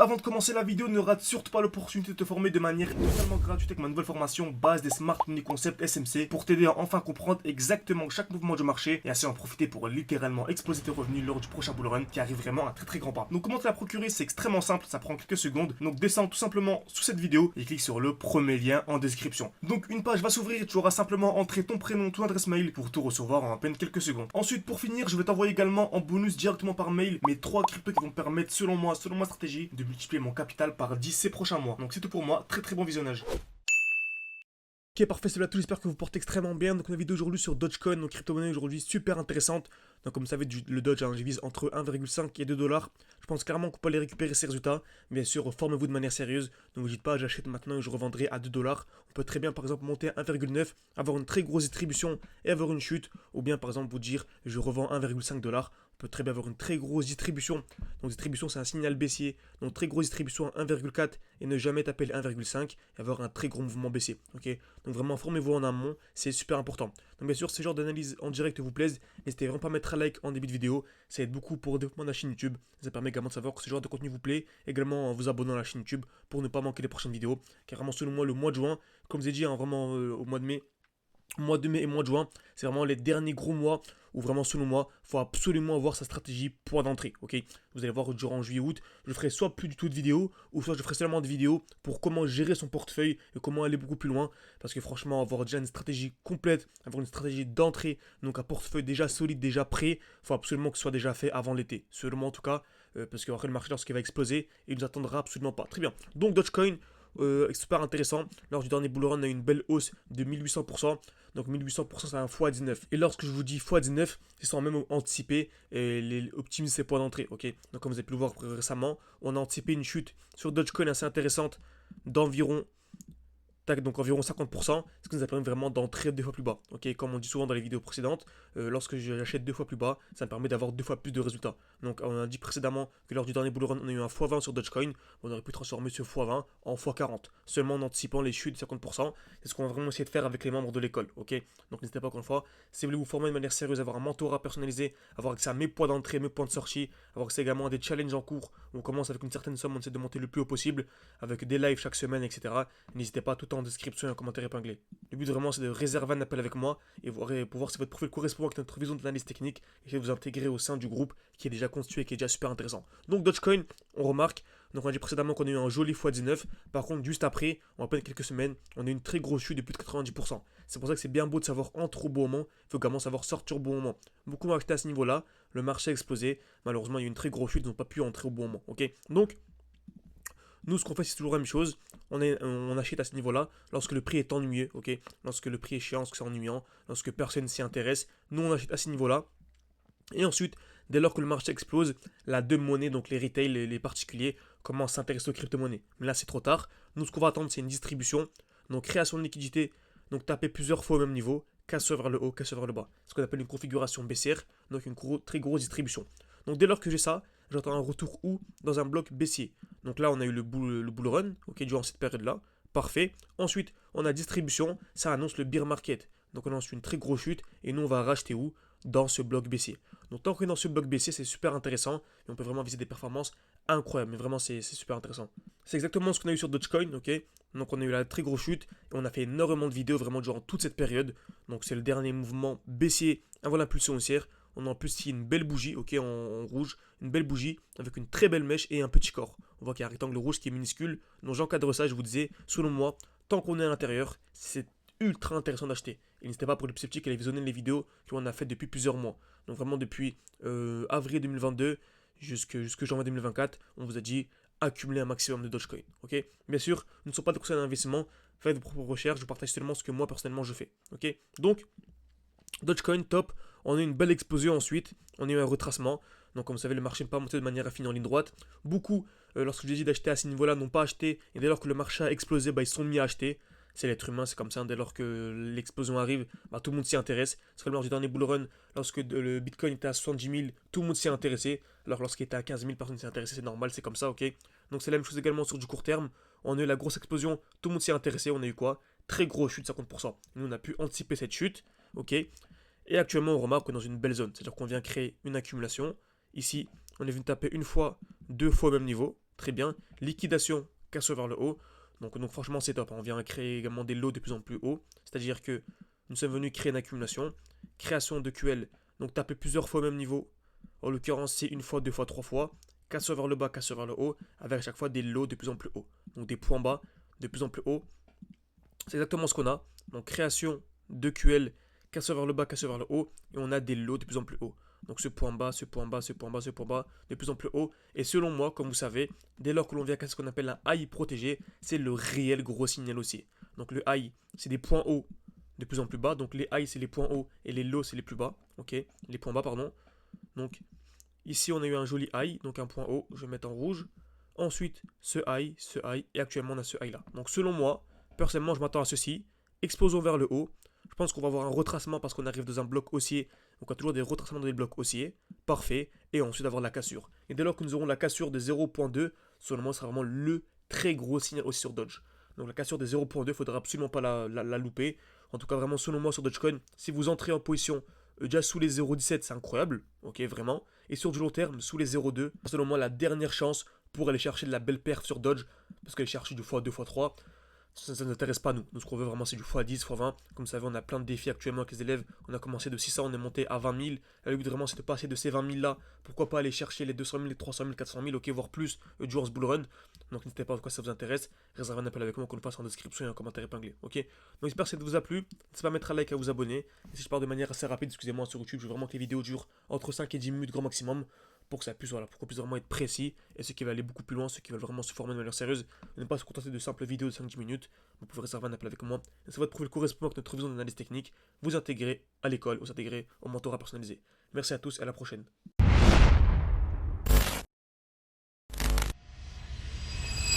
avant de commencer la vidéo, ne rate surtout pas l'opportunité de te former de manière totalement gratuite avec ma nouvelle formation base des Smart Money Concept SMC pour t'aider à enfin comprendre exactement chaque mouvement du marché et ainsi en profiter pour littéralement exploser tes revenus lors du prochain bull run qui arrive vraiment à très grand pas. Donc comment te la procurer, c'est extrêmement simple, ça prend quelques secondes. Donc descends tout simplement sous cette vidéo et clique sur le premier lien en description. Donc une page va s'ouvrir et tu auras simplement entré ton prénom, ton adresse mail pour tout recevoir en à peine quelques secondes. Ensuite, pour finir, je vais t'envoyer également en bonus directement par mail mes 3 cryptos qui vont me permettre selon moi, selon ma stratégie, de multiplier mon capital par 10 ces prochains mois. Donc c'est tout pour moi, très bon visionnage. Ok, parfait, c'est là tout, j'espère que vous portez extrêmement bien. Donc, une vidéo aujourd'hui sur Dogecoin, donc crypto-monnaie aujourd'hui super intéressante. Donc, comme vous savez, le Doge, je vise entre 1,5 et 2 $. Je pense clairement qu'on peut aller récupérer ces résultats. Bien sûr, formez-vous de manière sérieuse. Donc, n'hésitez pas, j'achète maintenant et je revendrai à 2 $. On peut très bien, par exemple, monter à 1,9, avoir une très grosse distribution et avoir une chute. Ou bien, par exemple, vous dire, je revends 1,5 $. On peut très bien avoir une très grosse distribution. Donc, distribution, c'est un signal baissier. Donc, très grosse distribution à 1,4 et ne jamais taper le 1,5 et avoir un très gros mouvement baissier. Ok, donc, vraiment, formez-vous en amont, c'est super important. Donc, bien sûr, ce genre d'analyse en direct vous plaise, n'hésitez vraiment pas à mettre un like en début de vidéo. Ça aide beaucoup pour le développement de la chaîne YouTube. Ça permet également de savoir que ce genre de contenu vous plaît. Également en vous abonnant à la chaîne YouTube pour ne pas manquer les prochaines vidéos. Car vraiment, selon moi, le mois de juin, comme je vous ai dit, vraiment au mois de mai et mois de juin, c'est vraiment les derniers gros mois où vraiment selon moi, il faut absolument avoir sa stratégie point d'entrée. Ok, vous allez voir durant juillet-août, je ferai soit plus du tout de vidéos, ou soit je ferai seulement des vidéos pour comment gérer son portefeuille et comment aller beaucoup plus loin. Parce que franchement, avoir déjà une stratégie complète, avoir une stratégie d'entrée, donc un portefeuille déjà solide, déjà prêt, il faut absolument que ce soit déjà fait avant l'été. Seulement en tout cas, parce qu'après le marché lorsqu'il va exploser, il ne nous attendra absolument pas. Très bien. Donc Dogecoin. Super intéressant. Lors du dernier bull run, on a eu une belle hausse de 1800%. Donc 1800%, c'est un x19. Et lorsque je vous dis x19, c'est sans même anticiper et optimiser ses points d'entrée. Ok, donc comme vous avez pu le voir récemment, on a anticipé une chute sur Dogecoin assez intéressante d'environ donc environ 50%, ce qui nous a permis vraiment d'entrer 2 fois plus bas. Ok, comme on dit souvent dans les vidéos précédentes, lorsque j'achète 2 fois plus bas, ça me permet d'avoir 2 fois plus de résultats. Donc on a dit précédemment que lors du dernier bull run, on a eu un x20 sur Dogecoin, on aurait pu transformer ce x20 en x40, seulement en anticipant les chutes de 50%. C'est ce qu'on va vraiment essayer de faire avec les membres de l'école. Ok, donc n'hésitez pas encore une fois, si vous voulez vous former de manière sérieuse, avoir un mentorat personnalisé, avoir accès à mes points d'entrée, mes points de sortie, avoir accès également à des challenges en cours, où on commence avec une certaine somme, on essaie de monter le plus haut possible, avec des lives chaque semaine, etc. N'hésitez pas, tout en description et en commentaire épinglé. Le but vraiment c'est de réserver un appel avec moi et pour voir si votre profil correspond avec notre vision de l'analyse technique et de vous intégrer au sein du groupe qui est déjà constitué et qui est déjà super intéressant. Donc Dogecoin, on remarque, donc on a dit précédemment qu'on a eu un joli x19, par contre juste après, en à peine quelques semaines, on a eu une très grosse chute de plus de 90%. C'est pour ça que c'est bien beau de savoir entrer au bon moment, il faut également savoir sortir au bon moment. Beaucoup ont acheté à ce niveau-là, le marché a explosé, malheureusement il y a eu une très grosse chute, ils n'ont pas pu entrer au bon moment. Ok, donc nous, ce qu'on fait, c'est toujours la même chose. On achète à ce niveau-là lorsque le prix est ennuyeux, ok. Lorsque le prix est chiant, lorsque c'est ennuyant, lorsque personne s'y intéresse. Nous, on achète à ce niveau-là. Et ensuite, dès lors que le marché explose, la deux monnaie, donc les retail, les particuliers, commencent à s'intéresser aux crypto-monnaies. Mais là, c'est trop tard. Nous, ce qu'on va attendre, c'est une distribution. Donc, création de liquidité. Donc, taper plusieurs fois au même niveau. Casse vers le haut, casse vers le bas. Ce qu'on appelle une configuration baissière. Donc, une très grosse distribution. Donc, dès lors que j'ai ça, j'attends un retour où dans un bloc baissier. Donc là, on a eu le bull run, ok, durant cette période-là. Parfait. Ensuite, on a distribution, ça annonce le bear market. Donc on a ensuite une très grosse chute et nous, on va racheter où? Dans ce bloc baissier. Donc tant qu'on est dans ce bloc baissier, c'est super intéressant et on peut vraiment viser des performances incroyables. Mais vraiment, c'est super intéressant. C'est exactement ce qu'on a eu sur Dogecoin, ok. Donc on a eu la très grosse chute et on a fait énormément de vidéos vraiment durant toute cette période. Donc c'est le dernier mouvement baissier avant l'impulsion haussière. On a en plus ici une belle bougie, ok, en rouge, une belle bougie avec une très belle mèche et un petit corps. On voit qu'il y a un rectangle rouge qui est minuscule. Donc j'encadre ça, je vous disais, selon moi, tant qu'on est à l'intérieur, c'est ultra intéressant d'acheter. Et n'hésitez pas pour les sceptiques à aller visionner les vidéos qu'on a faites depuis plusieurs mois. Donc vraiment depuis avril 2022 jusque janvier 2024, on vous a dit accumuler un maximum de Dogecoin. Ok, bien sûr, nous ne sommes pas des conseils d'investissement, faites vos propres recherches, je partage seulement ce que moi personnellement je fais. Ok, donc Dogecoin top, on a eu une belle explosion ensuite, on a eu un retracement. Donc comme vous savez, le marché n'est pas monté de manière raffinée en ligne droite. Beaucoup, lorsque je vous ai dit d'acheter à ces niveaux-là, n'ont pas acheté. Et dès lors que le marché a explosé, ils sont mis à acheter. C'est l'être humain, c'est comme ça. Dès lors que l'explosion arrive, tout le monde s'y intéresse. C'est comme lors du dernier bull run, lorsque le Bitcoin était à 70 000, tout le monde s'y intéressait. Alors lorsqu'il était à 15 000, personne ne s'y intéressait, c'est normal, c'est comme ça, ok. Donc c'est la même chose également sur du court terme. On a eu la grosse explosion, tout le monde s'y intéressait. On a eu quoi? Très grosse chute, 50%. Nous, on a pu anticiper cette chute, ok. Et actuellement, on remarque qu'on est dans une belle zone. C'est-à-dire qu'on vient créer une accumulation. Ici, on est venu taper une fois, deux fois au même niveau. très bien. Liquidation, cassure vers le haut. Donc franchement, c'est top. On vient créer également des lots de plus en plus hauts. C'est-à-dire que nous sommes venus créer une accumulation. Création de QL, donc taper plusieurs fois au même niveau. En l'occurrence, c'est une fois, deux fois, trois fois. Cassure vers le bas, cassure vers le haut. Avec à chaque fois des lots de plus en plus hauts. Donc des points bas de plus en plus hauts. C'est exactement ce qu'on a. Donc création de QL, cassure vers le bas, cassure vers le haut. Et on a des lots de plus en plus hauts. Donc ce point bas, ce point bas, ce point bas, ce point bas, de plus en plus haut. Et selon moi, comme vous savez, dès lors que l'on vient casser ce qu'on appelle un high protégé, c'est le réel gros signal aussi. Donc le high, c'est des points hauts de plus en plus bas. Donc les high, c'est les points hauts et les lows, c'est les plus bas. Ok, les points bas, pardon. Donc ici, on a eu un joli high, donc un point haut. Je vais mettre en rouge. Ensuite, ce high, et actuellement, on a ce high là. Donc selon moi, personnellement, je m'attends à ceci. Explosion vers le haut. Je pense qu'on va avoir un retracement parce qu'on arrive dans un bloc haussier. Donc on a toujours des retracements dans des blocs haussiers. Parfait. Et ensuite avoir la cassure. Et dès lors que nous aurons la cassure de 0.2, selon moi, ce sera vraiment le très gros signal aussi sur Dodge. Donc la cassure de 0.2, il ne faudra absolument pas la louper. En tout cas, vraiment, selon moi, sur Dogecoin, si vous entrez en position déjà sous les 0.17, c'est incroyable. Ok, vraiment. Et sur du long terme, sous les 0.2, selon moi, la dernière chance pour aller chercher de la belle perf sur Dodge. Parce qu'aller chercher du x2, x3, ça ne nous intéresse pas nous. Nous, ce qu'on veut vraiment, c'est du x10, x20. Comme vous savez, on a plein de défis actuellement avec les élèves. On a commencé de 600, on est monté à 20 000. Le but vraiment, c'est de passer de ces 20 000 là. Pourquoi pas aller chercher les 200 000, les 300 000, 400 000, ok, voire plus durant ce bull run. Donc n'hésitez pas, en tout cas, si ça vous intéresse. Réservez un appel avec moi qu'on le passe en description et en commentaire épinglé, ok. Donc j'espère que ça vous a plu. N'hésitez pas à mettre un like, à vous abonner. Et si je parle de manière assez rapide, excusez-moi, sur YouTube, je veux vraiment que les vidéos durent entre 5 et 10 minutes grand maximum. Pour que ça puisse, voilà, pour qu'on puisse vraiment être précis. Et ceux qui veulent aller beaucoup plus loin, ceux qui veulent vraiment se former de manière sérieuse, ne pas se contenter de simples vidéos de 5-10 minutes. Vous pouvez réserver un appel avec moi. Et si votre profil correspond avec notre vision d'analyse technique, vous intégrez à l'école, vous intégrez au mentorat personnalisé. Merci à tous et à la prochaine.